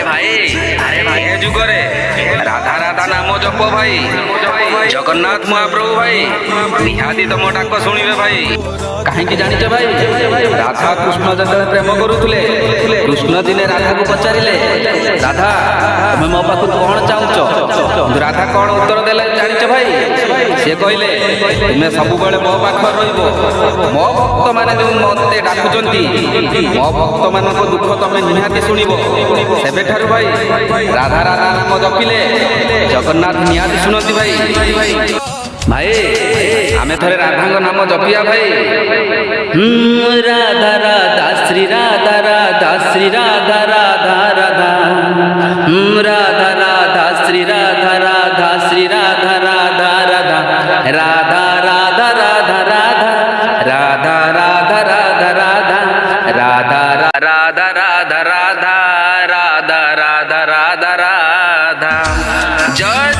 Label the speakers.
Speaker 1: আরে ভাই এ যুগরে রাধা রাধা নাম জপ ভাই জগন্নাথ মহাপ্রভু ভাই নিহাতি তম ডাক শুଣିবে ভাই। কাহিଁକି ଜାଣିଛ ଭାଇ? ରାଧା କୃଷ୍ଣ ଯେତେବେଳେ ପ୍ରେମ କରୁଥିଲେ, କୃଷ୍ଣ ଦିନେ ରାଧାକୁ ପଚାରିଲେ, ରାଧା ତମେ ମୋ ପାଖକୁ କଣ ଚାହୁଁଛ? କିନ୍ତୁ ରାଧା କଣ ଉତ୍ତର ଦେଲେ ଜାଣିଛ ଭାଇ? ସେ କହିଲେ, ତୁମେ ସବୁବେଳେ ମୋ ପାଖରେ ରହିବ, ମୋ ଭକ୍ତମାନେ ଯେଉଁ ମୋତେ ଡାକୁଛନ୍ତି, ମୋ ଭକ୍ତମାନଙ୍କ ଦୁଃଖ ତମେ ନିହାତି ଶୁଣିବ। ସେବେଠାରୁ ଭାଇ ରାଧା ରାଧା ନାମ ଜପିଲେ ଜଗନ୍ନାଥ ନିହାତି ଶୁଣନ୍ତି ଭାଇ। ଭାଇ ଆମେ ଥରେ ରାଧାଙ୍କ ନାମ ଜପିବା ଭାଇ। ରାଧା ରାଧା ଶ୍ରୀ ରାଧା ରାଧା ଶ୍ରୀ ରାଧା ରାଧା ରାଧା ରାଧା ରାଧା ଶ୍ରୀ ରାଧା ରାଧା ଶ୍ରୀ ରାଧା ରାଧା ରାଧା ରାଧା ରାଧା ରାଧା ରାଧା ରାଧା ରାଧା ରାଧା ରାଧା ରାଧା ରାଧା ରାଧା ରାଧା ରାଧା ରାଧା ରାଧା ରାଧା। ଜୟ